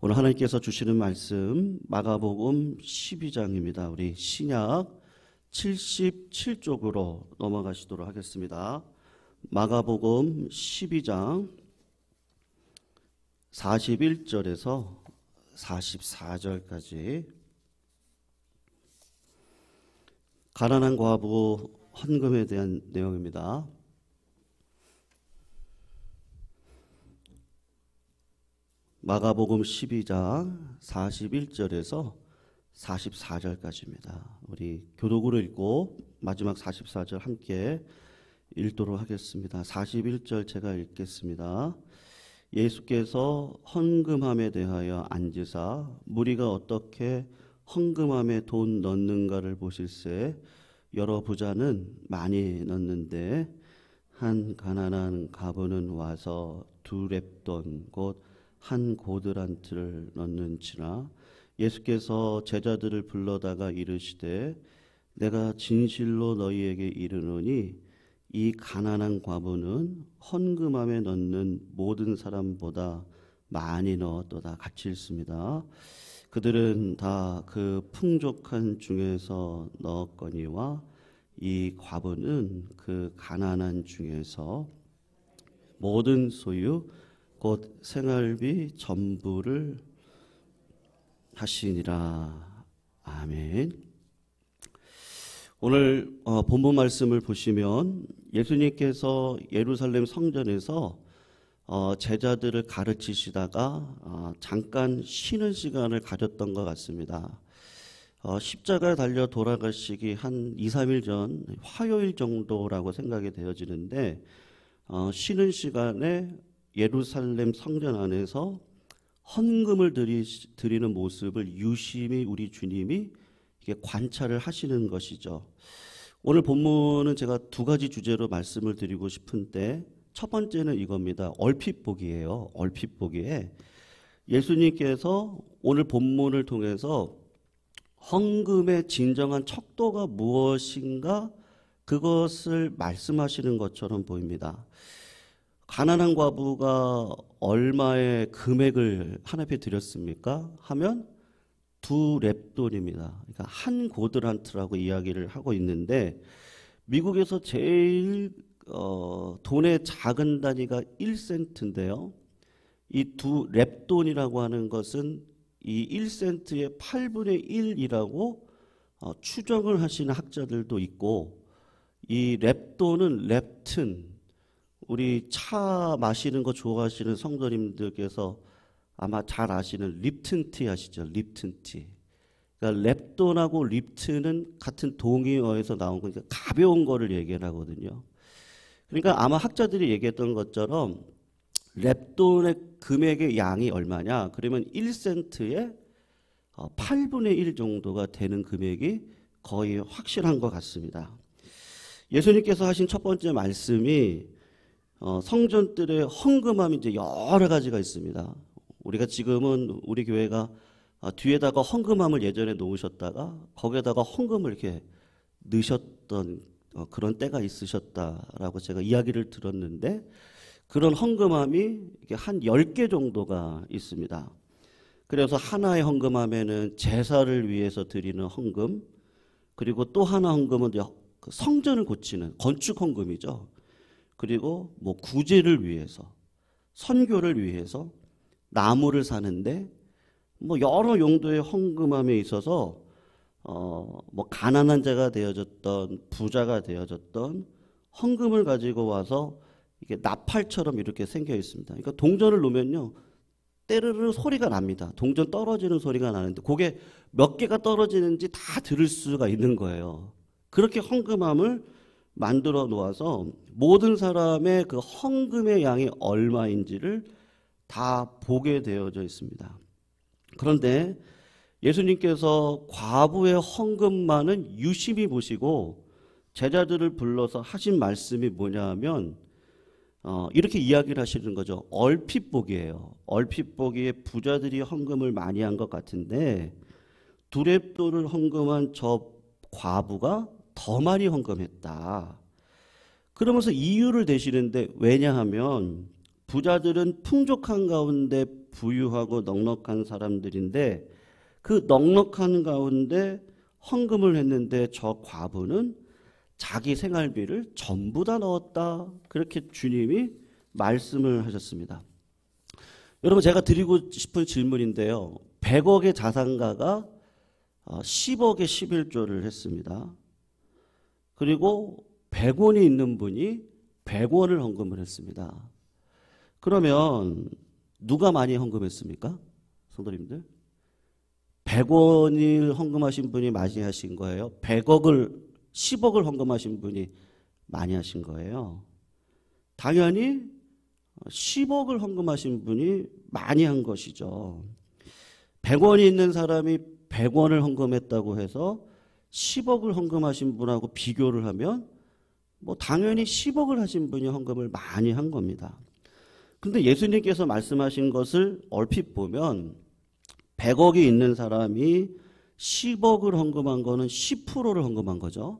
오늘 하나님께서 주시는 말씀 마가복음 12장입니다. 우리 신약 77쪽으로 넘어가시도록 하겠습니다. 마가복음 12장 41절에서 44절까지 가난한 과부 헌금에 대한 내용입니다. 마가복음 12장 41절에서 44절까지입니다. 우리 교독으로 읽고 마지막 44절 함께 읽도록 하겠습니다. 41절 제가 읽겠습니다. 예수께서 헌금함에 대하여 앉으사 무리가 어떻게 헌금함에 돈 넣는가를 보실새 여러 부자는 많이 넣는데 한 가난한 과부는 와서 두 렙돈 곧 한 고드란트를 넣는지라. 예수께서 제자들을 불러다가 이르시되 내가 진실로 너희에게 이르노니 이 가난한 과부는 헌금함에 넣는 모든 사람보다 많이 넣었도다. 같이 읽습니다. 그들은 다 그 풍족한 중에서 넣었거니와 이 과부는 그 가난한 중에서 모든 소유 곧 생활비 전부를 하시니라. 아멘. 오늘 본문 말씀을 보시면 예수님께서 예루살렘 성전에서 제자들을 가르치시다가 잠깐 쉬는 시간을 가졌던 것 같습니다. 십자가에 달려 돌아가시기 한 2, 3일 전 화요일 정도라고 생각이 되어지는데 쉬는 시간에 예루살렘 성전 안에서 헌금을 드리는 모습을 유심히 우리 주님이 이게 관찰을 하시는 것이죠. 오늘 본문은 제가 두 가지 주제로 말씀을 드리고 싶은데 첫 번째는 이겁니다. 얼핏 보기예요. 얼핏 보기에 예수님께서 오늘 본문을 통해서 헌금의 진정한 척도가 무엇인가 그것을 말씀하시는 것처럼 보입니다. 가난한 과부가 얼마의 금액을 하나님께 드렸습니까? 하면 두 렙돈입니다. 그러니까 한 고드란트라고 이야기를 하고 있는데 미국에서 제일 돈의 작은 단위가 1센트인데요. 이 두 렙돈이라고 하는 것은 이 1센트의 8분의 1이라고 추정을 하시는 학자들도 있고 이 렙돈은 렙튼 우리 차 마시는 거 좋아하시는 성도님들께서 아마 잘 아시는 립튼티 아시죠? 립튼티. 그러니까 렙돈하고 립튼은 같은 동의어에서 나온 거니까 가벼운 거를 얘기를 하거든요. 그러니까 아마 학자들이 얘기했던 것처럼 렙돈의 금액의 양이 얼마냐? 그러면 1센트의 8분의 1 정도가 되는 금액이 거의 확실한 것 같습니다. 예수님께서 하신 첫 번째 말씀이 성전들의 헌금함이 이제 여러 가지가 있습니다. 우리가 지금은 우리 교회가 뒤에다가 헌금함을 예전에 놓으셨다가 거기에다가 헌금을 이렇게 넣으셨던 그런 때가 있으셨다라고 제가 이야기를 들었는데 그런 헌금함이 이렇게 한 10개 정도가 있습니다. 그래서 하나의 헌금함에는 제사를 위해서 드리는 헌금, 그리고 또 하나 헌금은 성전을 고치는 건축 헌금이죠. 그리고 뭐 구제를 위해서, 선교를 위해서, 나무를 사는데 뭐 여러 용도의 헌금함에 있어서 뭐 가난한 자가 되어졌던 부자가 되어졌던 헌금을 가지고 와서 이게 나팔처럼 이렇게 생겨 있습니다. 그러니까 동전을 놓으면요 때르르 소리가 납니다. 동전 떨어지는 소리가 나는데 그게 몇 개가 떨어지는지 다 들을 수가 있는 거예요. 그렇게 헌금함을 만들어 놓아서 모든 사람의 그 헌금의 양이 얼마인지를 다 보게 되어져 있습니다. 그런데 예수님께서 과부의 헌금만은 유심히 보시고 제자들을 불러서 하신 말씀이 뭐냐 하면 이렇게 이야기를 하시는 거죠. 얼핏 보기예요. 얼핏 보기에 부자들이 헌금을 많이 한 것 같은데 두 렙돈을 헌금한 저 과부가 더 많이 헌금했다. 그러면서 이유를 대시는데 왜냐하면 부자들은 풍족한 가운데 부유하고 넉넉한 사람들인데 그 넉넉한 가운데 헌금을 했는데 저 과부는 자기 생활비를 전부 다 넣었다. 그렇게 주님이 말씀을 하셨습니다. 여러분, 제가 드리고 싶은 질문인데요. 100억의 자산가가 10억의 11조를 했습니다. 그리고 100원이 있는 분이 100원을 헌금을 했습니다. 그러면 누가 많이 헌금했습니까? 성도님들? 100원을 헌금하신 분이 많이 하신 거예요? 10억을 헌금하신 분이 많이 하신 거예요? 당연히 10억을 헌금하신 분이 많이 한 것이죠. 100원이 있는 사람이 100원을 헌금했다고 해서 10억을 헌금하신 분하고 비교를 하면 뭐 당연히 10억을 하신 분이 헌금을 많이 한 겁니다. 근데 예수님께서 말씀하신 것을 얼핏 보면 100억이 있는 사람이 10억을 헌금한 거는 10%를 헌금한 거죠.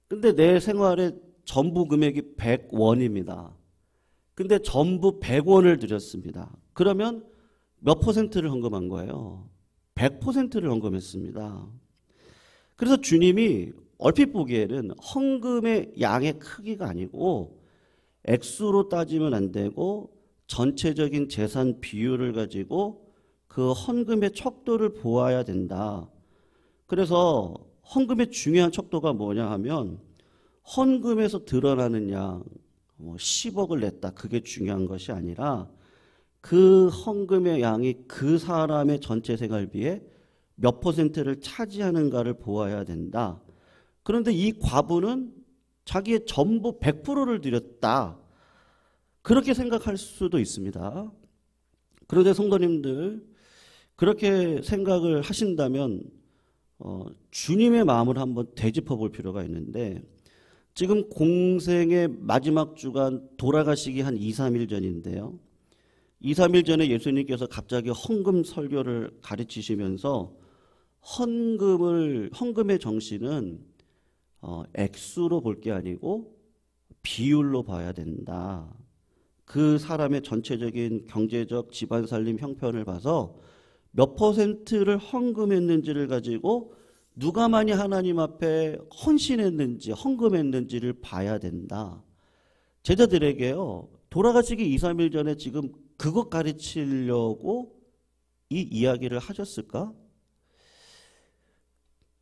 근데 내 생활의 전부 금액이 100원입니다. 근데 전부 100원을 드렸습니다. 그러면 몇 퍼센트를 헌금한 거예요? 100%를 헌금했습니다. 그래서 주님이 얼핏 보기에는 헌금의 양의 크기가 아니고 액수로 따지면 안 되고 전체적인 재산 비율을 가지고 그 헌금의 척도를 보아야 된다. 그래서 헌금의 중요한 척도가 뭐냐 하면 헌금에서 드러나는 양, 10억을 냈다. 그게 중요한 것이 아니라 그 헌금의 양이 그 사람의 전체 생활비에 몇 퍼센트를 차지하는가를 보아야 된다. 그런데 이 과부는 자기의 전부 100%를 드렸다. 그렇게 생각할 수도 있습니다. 그런데 성도님들, 그렇게 생각을 하신다면 주님의 마음을 한번 되짚어 볼 필요가 있는데, 지금 공생의 마지막 주간 돌아가시기 한 2, 3일 전인데요. 2, 3일 전에 예수님께서 갑자기 헌금 설교를 가르치시면서 헌금의 정신은 액수로 볼 게 아니고 비율로 봐야 된다. 그 사람의 전체적인 경제적 집안 살림 형편을 봐서 몇 퍼센트를 헌금했는지를 가지고 누가 많이 하나님 앞에 헌신했는지 헌금했는지를 봐야 된다. 제자들에게요, 돌아가시기 2, 3일 전에 지금 그것 가르치려고 이 이야기를 하셨을까?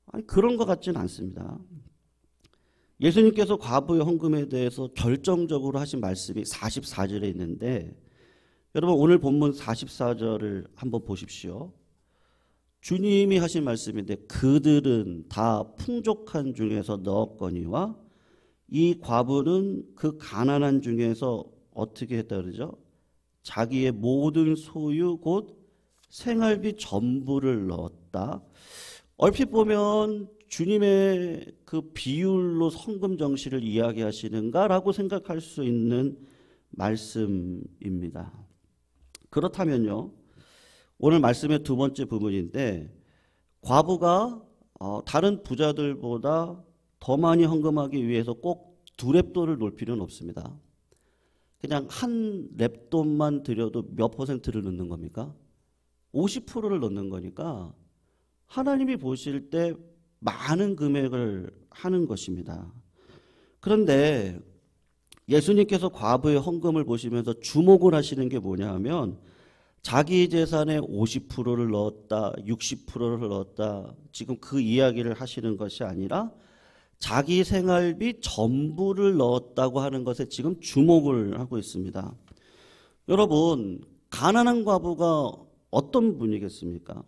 아니, 그런 것 같지는 않습니다. 예수님께서 과부의 헌금에 대해서 결정적으로 하신 말씀이 44절에 있는데, 여러분 오늘 본문 44절을 한번 보십시오. 주님이 하신 말씀인데, 그들은 다 풍족한 중에서 넣었거니와 이 과부는 그 가난한 중에서 어떻게 했다 그러죠? 자기의 모든 소유 곧 생활비 전부를 넣었다. 얼핏 보면 주님의 그 비율로 헌금 정신을 이야기하시는가라고 생각할 수 있는 말씀입니다. 그렇다면요, 오늘 말씀의 두 번째 부분인데, 과부가 다른 부자들보다 더 많이 헌금하기 위해서 꼭 두 렙돈을 놓을 필요는 없습니다. 그냥 한 렙돈만 드려도 몇 퍼센트를 넣는 겁니까? 50%를 넣는 거니까 하나님이 보실 때 많은 금액을 하는 것입니다. 그런데 예수님께서 과부의 헌금을 보시면서 주목을 하시는 게 뭐냐 하면, 자기 재산의 50%를 넣었다, 60%를 넣었다, 지금 그 이야기를 하시는 것이 아니라 자기 생활비 전부를 넣었다고 하는 것에 지금 주목을 하고 있습니다. 여러분, 가난한 과부가 어떤 분이겠습니까?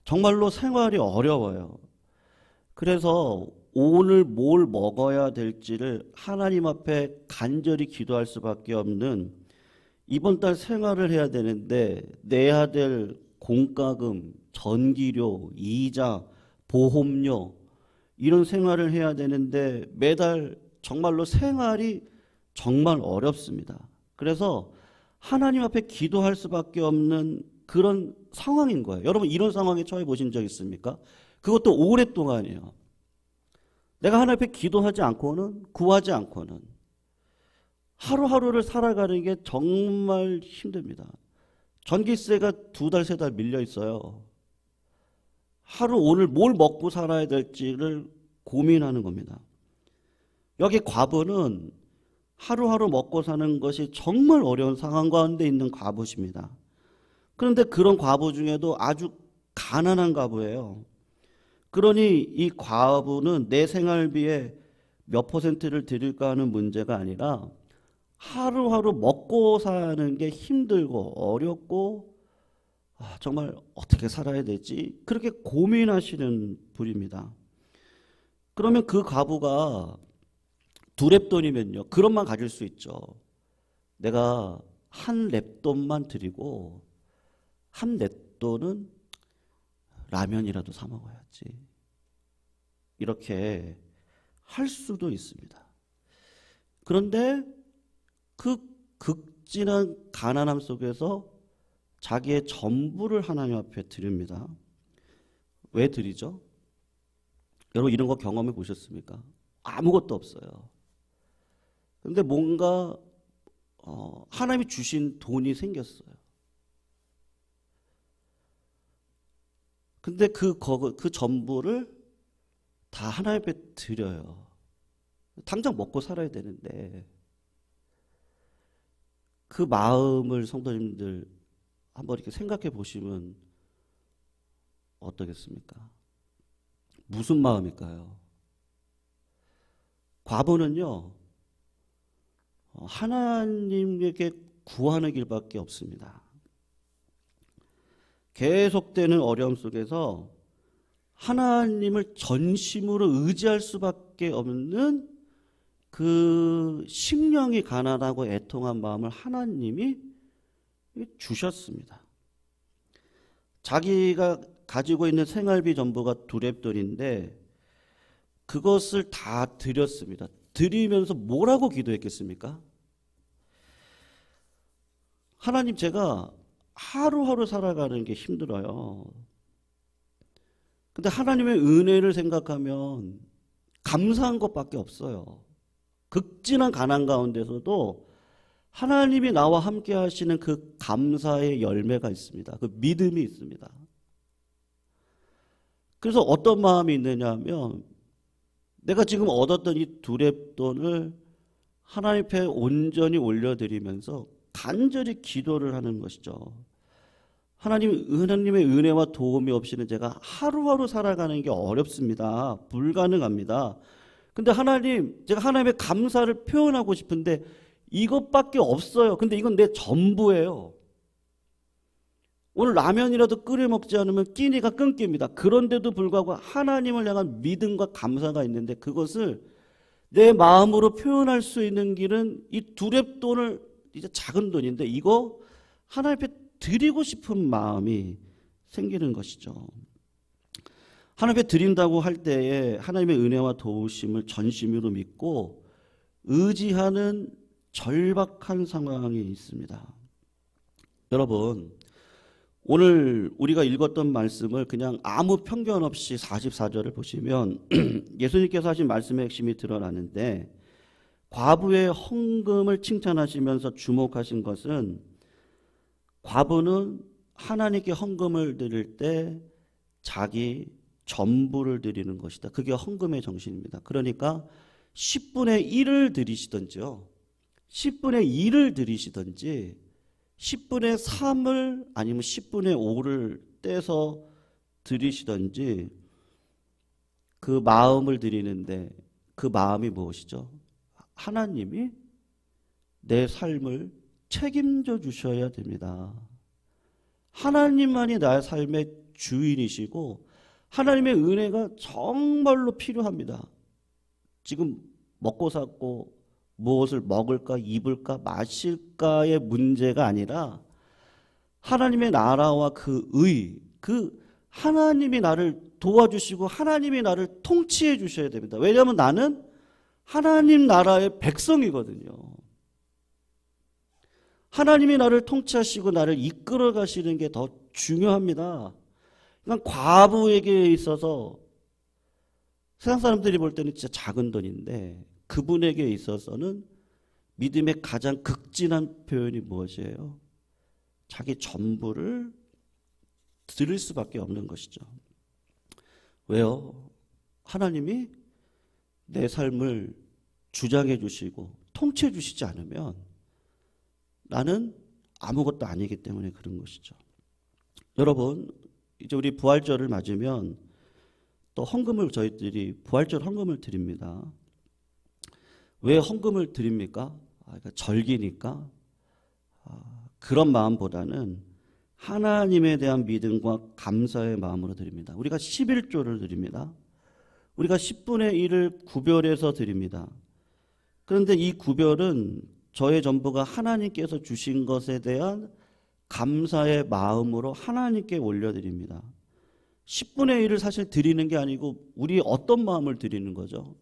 정말로 생활이 어려워요. 그래서 오늘 뭘 먹어야 될지를 하나님 앞에 간절히 기도할 수밖에 없는, 이번 달 생활을 해야 되는데 내야 될 공과금, 전기료, 이자, 보험료, 이런 생활을 해야 되는데 매달 정말로 생활이 정말 어렵습니다. 그래서 하나님 앞에 기도할 수밖에 없는 그런 상황인 거예요. 여러분, 이런 상황에 처해 보신 적 있습니까? 그것도 오랫동안이에요. 내가 하나님 앞에 기도하지 않고는, 구하지 않고는 하루하루를 살아가는 게 정말 힘듭니다. 전기세가 2달, 3달 밀려 있어요. 하루 오늘 뭘 먹고 살아야 될지를 고민하는 겁니다. 여기 과부는 하루하루 먹고 사는 것이 정말 어려운 상황 가운데 있는 과부십니다. 그런데 그런 과부 중에도 아주 가난한 과부예요. 그러니 이 과부는 내 생활비에 몇 퍼센트를 드릴까 하는 문제가 아니라 하루하루 먹고 사는 게 힘들고 어렵고 정말 어떻게 살아야 되지? 그렇게 고민하시는 분입니다. 그러면 그 과부가 두 랩돈이면요. 그것만 가질 수 있죠. 내가 한 랩돈만 드리고 한 랩돈은 라면이라도 사 먹어야지. 이렇게 할 수도 있습니다. 그런데 그 극진한 가난함 속에서 자기의 전부를 하나님 앞에 드립니다. 왜 드리죠? 여러분 이런 거 경험해 보셨습니까? 아무것도 없어요. 근데 뭔가 하나님이 주신 돈이 생겼어요. 근데 그 전부를 다 하나님 앞에 드려요. 당장 먹고 살아야 되는데 그 마음을 성도님들 한번 이렇게 생각해 보시면 어떠겠습니까? 무슨 마음일까요? 과부는요, 하나님에게 구하는 길밖에 없습니다. 계속되는 어려움 속에서 하나님을 전심으로 의지할 수밖에 없는 그 심령이 가난하고 애통한 마음을 하나님이 주셨습니다. 자기가 가지고 있는 생활비 전부가 2랩돈인데 그것을 다 드렸습니다. 드리면서 뭐라고 기도했겠습니까? 하나님, 제가 하루하루 살아가는 게 힘들어요. 근데 하나님의 은혜를 생각하면 감사한 것밖에 없어요. 극진한 가난 가운데서도 하나님이 나와 함께 하시는 그 감사의 열매가 있습니다. 그 믿음이 있습니다. 그래서 어떤 마음이 있느냐 하면 내가 지금 얻었던 이 2랩돈을 하나님 앞에 온전히 올려드리면서 간절히 기도를 하는 것이죠. 하나님의 은혜와 도움이 없이는 제가 하루하루 살아가는 게 어렵습니다. 불가능합니다. 근데 하나님, 제가 하나님의 감사를 표현하고 싶은데 이것밖에 없어요. 근데 이건 내 전부예요. 오늘 라면이라도 끓여 먹지 않으면 끼니가 끊깁니다. 그런데도 불구하고 하나님을 향한 믿음과 감사가 있는데 그것을 내 마음으로 표현할 수 있는 길은 이 2랩돈을, 이제 작은 돈인데 이거 하나님 앞에 드리고 싶은 마음이 생기는 것이죠. 하나님 앞에 드린다고 할 때에 하나님의 은혜와 도우심을 전심으로 믿고 의지하는 절박한 상황이 있습니다. 여러분, 오늘 우리가 읽었던 말씀을 그냥 아무 편견 없이 44절을 보시면 예수님께서 하신 말씀의 핵심이 드러나는데, 과부의 헌금을 칭찬하시면서 주목하신 것은 과부는 하나님께 헌금을 드릴 때 자기 전부를 드리는 것이다. 그게 헌금의 정신입니다. 그러니까 10분의 1을 드리시든지요, 10분의 2를 드리시든지 10분의 3을 아니면 10분의 5를 떼서 드리시든지 그 마음을 드리는데 그 마음이 무엇이죠? 하나님이 내 삶을 책임져 주셔야 됩니다. 하나님만이 나의 삶의 주인이시고 하나님의 은혜가 정말로 필요합니다. 지금 먹고 살고 무엇을 먹을까, 입을까, 마실까의 문제가 아니라 하나님의 나라와 그 의, 그 하나님이 나를 도와주시고 하나님이 나를 통치해 주셔야 됩니다. 왜냐하면 나는 하나님 나라의 백성이거든요. 하나님이 나를 통치하시고 나를 이끌어 가시는 게 더 중요합니다. 그러니까 과부에게 있어서 세상 사람들이 볼 때는 진짜 작은 돈인데 그분에게 있어서는 믿음의 가장 극진한 표현이 무엇이에요? 자기 전부를 드릴 수밖에 없는 것이죠. 왜요? 하나님이 내 삶을 주장해 주시고 통치해 주시지 않으면 나는 아무것도 아니기 때문에 그런 것이죠. 여러분, 이제 우리 부활절을 맞으면 또 헌금을 저희들이 부활절 헌금을 드립니다. 왜 헌금을 드립니까? 그러니까 절기니까. 그런 마음보다는 하나님에 대한 믿음과 감사의 마음으로 드립니다. 우리가 11조를 드립니다. 우리가 10분의 1을 구별해서 드립니다. 그런데 이 구별은 저의 전부가 하나님께서 주신 것에 대한 감사의 마음으로 하나님께 올려드립니다. 10분의 1을 사실 드리는 게 아니고 우리 어떤 마음을 드리는 거죠?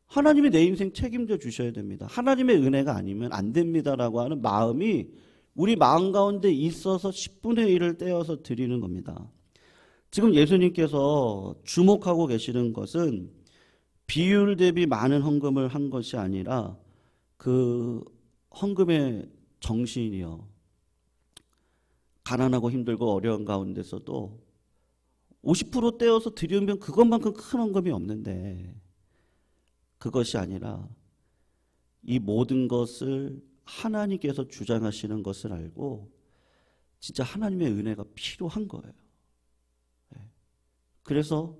하나님이 내 인생 책임져 주셔야 됩니다. 하나님의 은혜가 아니면 안 됩니다라고 하는 마음이 우리 마음 가운데 있어서 10분의 1을 떼어서 드리는 겁니다. 지금 예수님께서 주목하고 계시는 것은 비율 대비 많은 헌금을 한 것이 아니라 그 헌금의 정신이요. 가난하고 힘들고 어려운 가운데서도 50% 떼어서 드리면 그것만큼 큰 헌금이 없는데 그것이 아니라 이 모든 것을 하나님께서 주장하시는 것을 알고 진짜 하나님의 은혜가 필요한 거예요. 그래서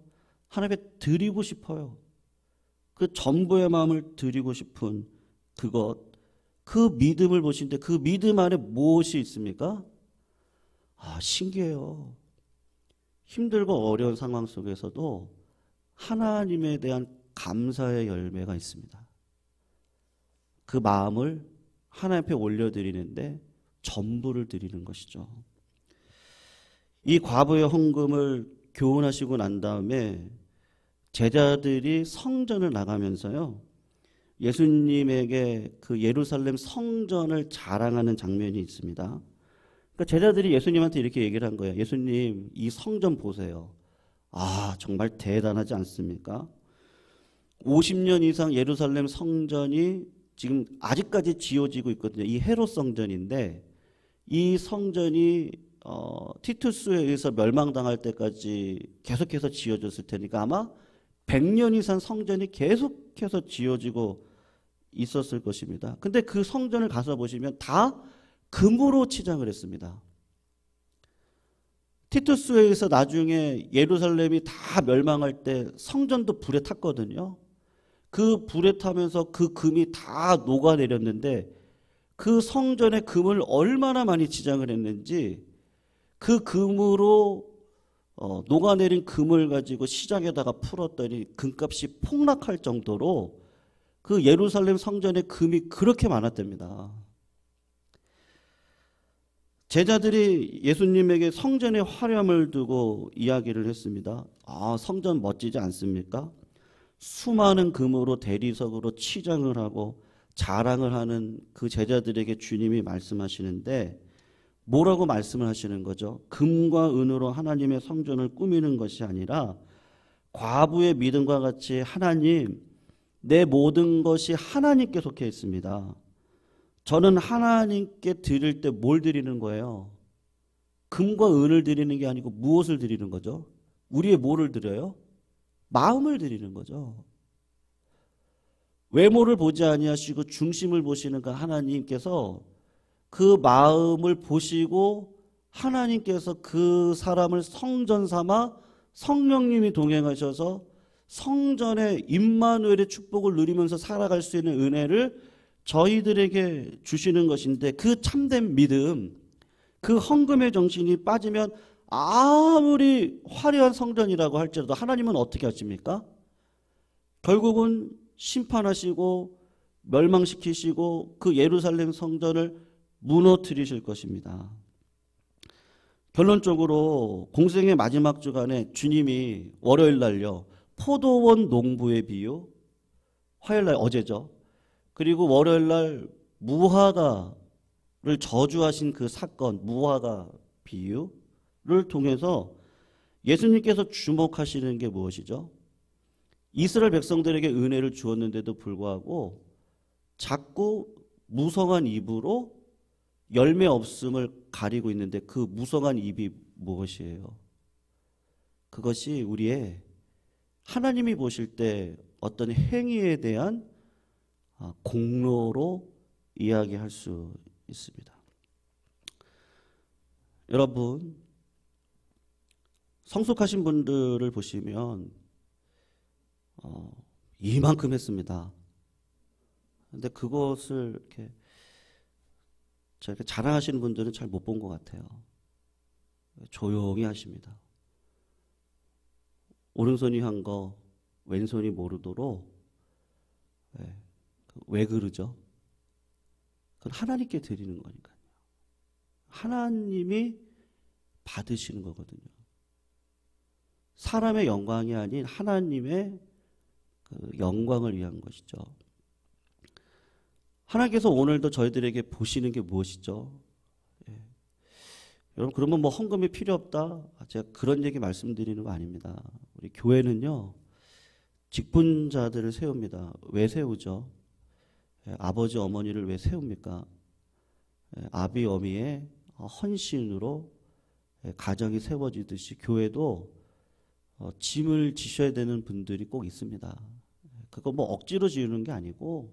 하나님께 드리고 싶어요. 그 전부의 마음을 드리고 싶은 그것, 그 믿음을 보시는데 그 믿음 안에 무엇이 있습니까? 신기해요. 힘들고 어려운 상황 속에서도 하나님에 대한 감사의 열매가 있습니다. 그 마음을 하나님 앞에 올려드리는데 전부를 드리는 것이죠. 이 과부의 헌금을 교훈하시고 난 다음에 제자들이 성전을 나가면서요. 예수님에게 그 예루살렘 성전을 자랑하는 장면이 있습니다. 그러니까 제자들이 예수님한테 이렇게 얘기를 한 거예요. 예수님, 이 성전 보세요. 정말 대단하지 않습니까? 50년 이상 예루살렘 성전이 지금 아직까지 지어지고 있거든요. 이 헤롯 성전인데 이 성전이 티투스에 의해서 멸망당할 때까지 계속해서 지어졌을 테니까 아마 100년 이상 성전이 계속해서 지어지고 있었을 것입니다. 근데 그 성전을 가서 보시면 다 금으로 치장을 했습니다. 티투스에 의해서 나중에 예루살렘이 다 멸망할 때 성전도 불에 탔거든요. 그 불에 타면서 그 금이 다 녹아내렸는데 그 성전의 금을 얼마나 많이 치장을 했는지 그 금으로 녹아내린 금을 가지고 시장에다가 풀었더니 금값이 폭락할 정도로 그 예루살렘 성전의 금이 그렇게 많았답니다. 제자들이 예수님에게 성전의 화려함을 두고 이야기를 했습니다. 성전 멋지지 않습니까? 수많은 금으로 대리석으로 치장을 하고 자랑을 하는 그 제자들에게 주님이 말씀하시는데 뭐라고 말씀을 하시는 거죠? 금과 은으로 하나님의 성전을 꾸미는 것이 아니라 과부의 믿음과 같이 하나님, 내 모든 것이 하나님께 속해 있습니다. 저는 하나님께 드릴 때 뭘 드리는 거예요? 금과 은을 드리는 게 아니고 무엇을 드리는 거죠? 우리의 뭐를 드려요? 마음을 드리는 거죠. 외모를 보지 아니하시고 중심을 보시는 그 하나님께서 그 마음을 보시고 하나님께서 그 사람을 성전 삼아 성령님이 동행하셔서 성전의 임마누엘의 축복을 누리면서 살아갈 수 있는 은혜를 저희들에게 주시는 것인데 그 참된 믿음, 그 헌금의 정신이 빠지면 아무리 화려한 성전이라고 할지라도 하나님은 어떻게 하십니까? 결국은 심판하시고 멸망시키시고 그 예루살렘 성전을 무너뜨리실 것입니다. 결론적으로 공생의 마지막 주간에 주님이 월요일 날요. 포도원 농부의 비유, 화요일 날 어제죠. 그리고 월요일 날 무화과를 저주하신 그 사건, 무화과 비유를 통해서 예수님께서 주목하시는 게 무엇이죠? 이스라엘 백성들에게 은혜를 주었는데도 불구하고 자꾸 무성한 입으로 열매 없음을 가리고 있는데 그 무성한 입이 무엇이에요? 그것이 우리의 하나님이 보실 때 어떤 행위에 대한 공로로 이야기할 수 있습니다. 여러분, 성숙하신 분들을 보시면 이만큼 했습니다. 근데 그것을 이렇게 저렇게 자랑하시는 분들은 잘 못 본 것 같아요. 조용히 하십니다. 오른손이 한 거 왼손이 모르도록 왜 그러죠? 그건 하나님께 드리는 거니까요. 하나님이 받으시는 거거든요. 사람의 영광이 아닌 하나님의 그 영광을 위한 것이죠. 하나님께서 오늘도 저희들에게 보시는 게 무엇이죠? 여러분, 그러면 뭐 헌금이 필요 없다? 제가 그런 얘기 말씀드리는 거 아닙니다. 우리 교회는요, 직분자들을 세웁니다. 왜 세우죠? 아버지, 어머니를 왜 세웁니까? 아비, 어미의 헌신으로 가정이 세워지듯이 교회도 짐을 지셔야 되는 분들이 꼭 있습니다. 그거 뭐 억지로 지우는 게 아니고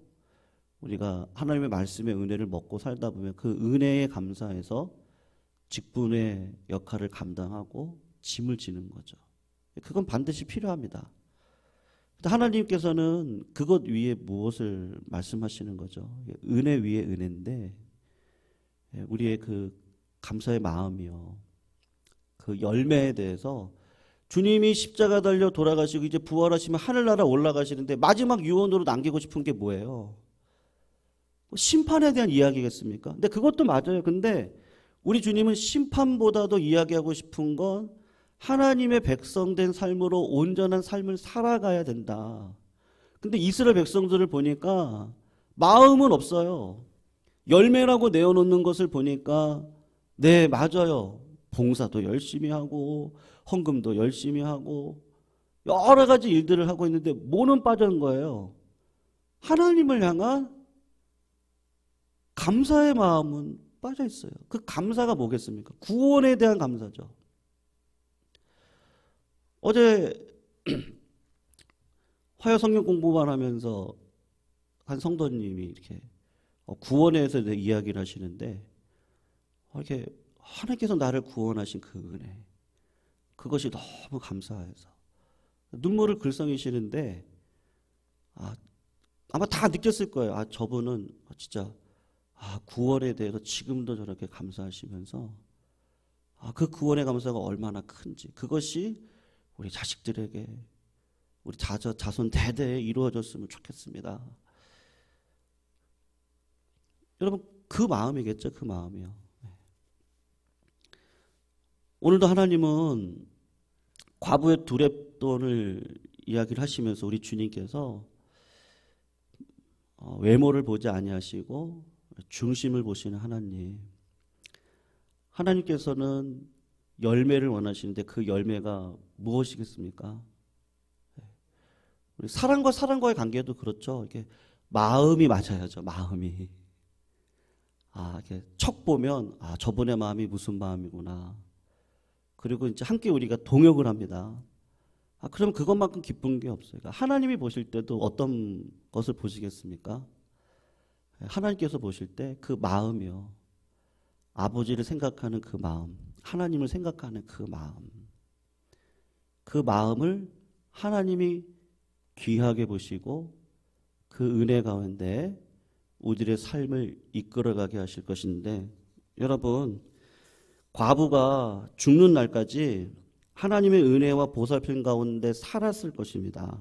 우리가 하나님의 말씀의 은혜를 먹고 살다 보면 그 은혜에 감사해서 직분의 역할을 감당하고 짐을 지는 거죠. 그건 반드시 필요합니다. 하나님께서는 그것 위에 무엇을 말씀하시는 거죠? 은혜 위에 은혜인데 우리의 그 감사의 마음이요, 그 열매에 대해서 주님이 십자가 달려 돌아가시고 이제 부활하시면 하늘나라 올라가시는데 마지막 유언으로 남기고 싶은 게 뭐예요? 심판에 대한 이야기겠습니까? 근데 그것도 맞아요. 근데 우리 주님은 심판보다도 이야기하고 싶은 건 하나님의 백성된 삶으로 온전한 삶을 살아가야 된다. 근데 이스라엘 백성들을 보니까 마음은 없어요. 열매라고 내어놓는 것을 보니까 네, 맞아요. 봉사도 열심히 하고 헌금도 열심히 하고 여러 가지 일들을 하고 있는데 뭐는 빠진 거예요? 하나님을 향한 감사의 마음은 빠져 있어요. 그 감사가 뭐겠습니까? 구원에 대한 감사죠. 어제 화요 성경 공부만 하면서 한 성도님이 이렇게 구원에 대해서 이야기를 하시는데 이렇게 하나님께서 나를 구원하신 그 은혜, 그것이 너무 감사해서 눈물을 글썽이시는데 아마 다 느꼈을 거예요. 저분은 진짜 구원에 대해서 지금도 저렇게 감사하시면서 그 구원의 감사가 얼마나 큰지, 그것이 우리 자식들에게, 우리 자손 대대에 이루어졌으면 좋겠습니다. 여러분, 그 마음이겠죠. 그 마음이요. 오늘도 하나님은 과부의 두렙돈을 이야기를 하시면서 우리 주님께서 외모를 보지 아니하시고 중심을 보시는 하나님, 하나님께서는 열매를 원하시는데 그 열매가 무엇이겠습니까? 우리 사람과의 관계도 그렇죠. 이게 마음이 맞아야죠. 마음이. 이렇게 척 보면 저분의 마음이 무슨 마음이구나. 그리고 이제 함께 우리가 동역을 합니다. 그럼 그것만큼 기쁜 게 없어요. 그러니까 하나님이 보실 때도 어떤 것을 보시겠습니까? 하나님께서 보실 때 그 마음이요, 아버지를 생각하는 그 마음, 하나님을 생각하는 그 마음, 그 마음을 하나님이 귀하게 보시고 그 은혜 가운데 우리들의 삶을 이끌어가게 하실 것인데, 여러분, 과부가 죽는 날까지 하나님의 은혜와 보살핌 가운데 살았을 것입니다.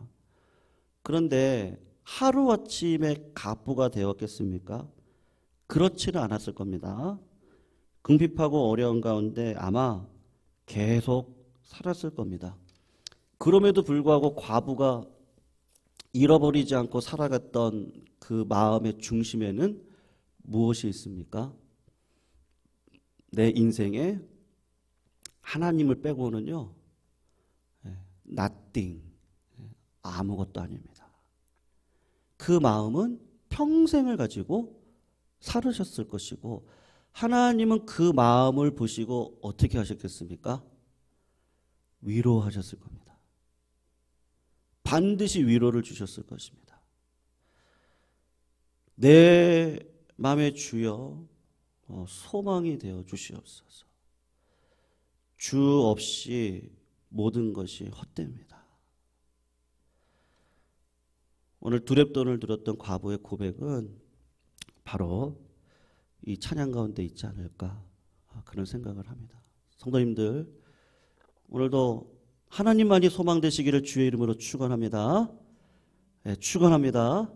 그런데 하루아침에 갑부가 되었겠습니까? 그렇지는 않았을 겁니다. 궁핍하고 어려운 가운데 아마 계속 살았을 겁니다. 그럼에도 불구하고 과부가 잃어버리지 않고 살아갔던 그 마음의 중심에는 무엇이 있습니까? 내 인생에 하나님을 빼고는요, nothing, 아무것도 아닙니다. 그 마음은 평생을 가지고 살으셨을 것이고, 하나님은 그 마음을 보시고 어떻게 하셨겠습니까? 위로하셨을 겁니다. 반드시 위로를 주셨을 것입니다. 내 마음의 주여 소망이 되어 주시옵소서. 주 없이 모든 것이 헛됩니다. 오늘 두렙돈을 들었던 과부의 고백은 바로 이 찬양 가운데 있지 않을까 그런 생각을 합니다. 성도님들, 오늘도 하나님만이 소망되시기를 주의 이름으로 축원합니다. 축원합니다.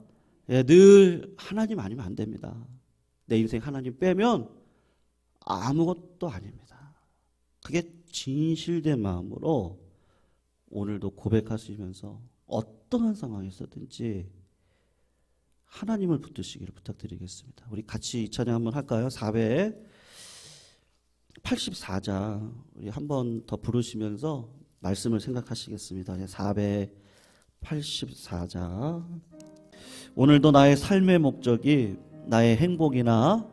늘 하나님 아니면 안 됩니다. 내 인생 하나님 빼면 아무것도 아닙니다. 그게 진실된 마음으로 오늘도 고백하시면서 어떠한 상황에서든지 하나님을 붙드시기를 부탁드리겠습니다. 우리 같이 이 찬양 한번 할까요? 484장 우리 한번 더 부르시면서 말씀을 생각하시겠습니다. 484장. 오늘도 나의 삶의 목적이 나의 행복이나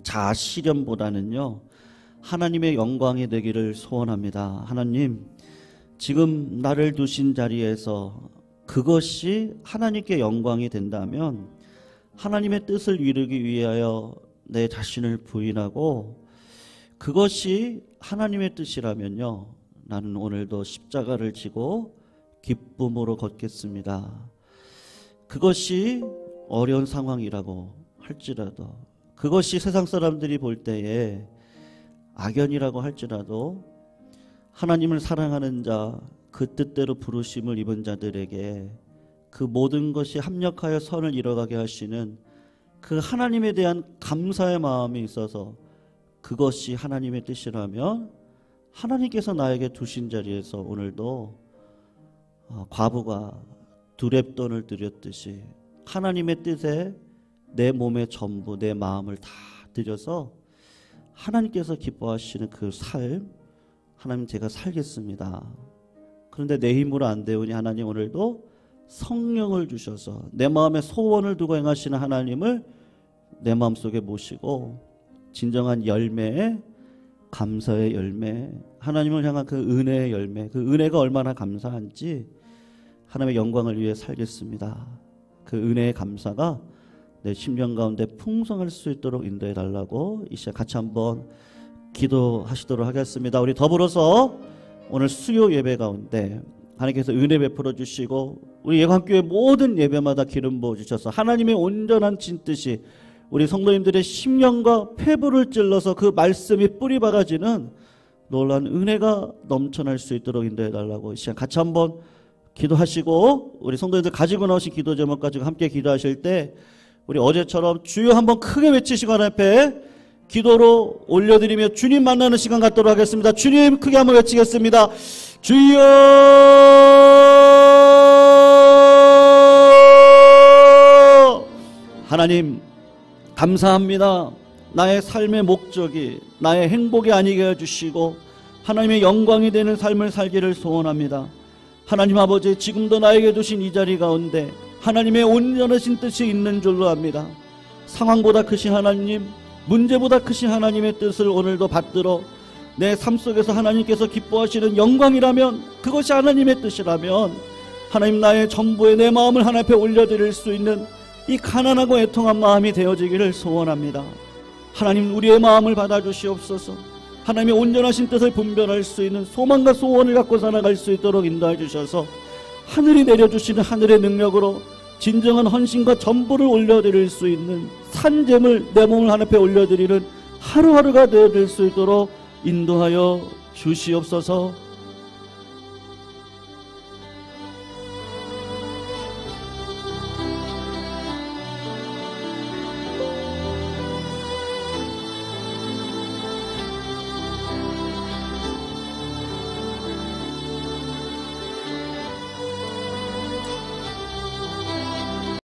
자아 실현보다는요 하나님의 영광이 되기를 소원합니다. 하나님, 지금 나를 두신 자리에서 그것이 하나님께 영광이 된다면 하나님의 뜻을 이루기 위하여 내 자신을 부인하고 그것이 하나님의 뜻이라면요 나는 오늘도 십자가를 지고 기쁨으로 걷겠습니다. 그것이 어려운 상황이라고 할지라도, 그것이 세상 사람들이 볼 때에 악연이라고 할지라도 하나님을 사랑하는 자, 그 뜻대로 부르심을 입은 자들에게 그 모든 것이 합력하여 선을 이뤄가게 하시는 그 하나님에 대한 감사의 마음이 있어서 그것이 하나님의 뜻이라면 하나님께서 나에게 두신 자리에서 오늘도 과부가 두렙돈을 드렸듯이 하나님의 뜻에 내 몸의 전부, 내 마음을 다 드려서 하나님께서 기뻐하시는 그 삶, 하나님 제가 살겠습니다. 그런데 내 힘으로 안 되오니 하나님 오늘도 성령을 주셔서 내 마음에 소원을 두고 행하시는 하나님을 내 마음속에 모시고 진정한 열매, 감사의 열매, 하나님을 향한 그 은혜의 열매, 그 은혜가 얼마나 감사한지 하나님의 영광을 위해 살겠습니다. 그 은혜의 감사가 내 심령 가운데 풍성할 수 있도록 인도해 달라고 이 시간 같이 한번 기도하시도록 하겠습니다. 우리 더불어서 오늘 수요 예배 가운데 하나님께서 은혜 베풀어 주시고 우리 예관교회 모든 예배마다 기름 부어 주셔서 하나님의 온전한 진뜻이 우리 성도님들의 심령과 폐부를 찔러서 그 말씀이 뿌리 박아지는 놀라운 은혜가 넘쳐날 수 있도록 인도해 달라고 이 시간 같이 한번 기도하시고 우리 성도님들 가지고 나오신 기도 제목 가지고 함께 기도하실 때 우리 어제처럼 주여 한번 크게 외치시고 하나님 앞에 기도로 올려드리며 주님 만나는 시간 갖도록 하겠습니다. 주님 크게 한번 외치겠습니다. 주여 하나님 감사합니다. 나의 삶의 목적이 나의 행복이 아니게 해주시고 하나님의 영광이 되는 삶을 살기를 소원합니다. 하나님 아버지, 지금도 나에게 두신 이 자리 가운데 하나님의 온전하신 뜻이 있는 줄로 압니다. 상황보다 크신 하나님, 문제보다 크신 하나님의 뜻을 오늘도 받들어 내 삶 속에서 하나님께서 기뻐하시는 영광이라면, 그것이 하나님의 뜻이라면 하나님 나의 전부의 내 마음을 하나님 앞에 올려드릴 수 있는 이 가난하고 애통한 마음이 되어지기를 소원합니다. 하나님 우리의 마음을 받아주시옵소서. 하나님의 온전하신 뜻을 분별할 수 있는 소망과 소원을 갖고 살아갈 수 있도록 인도해 주셔서 하늘이 내려주시는 하늘의 능력으로 진정한 헌신과 전부를 올려드릴 수 있는 산잼을 내 몸을 하나님 앞에 올려드리는 하루하루가 되어질 수 있도록 인도하여 주시옵소서.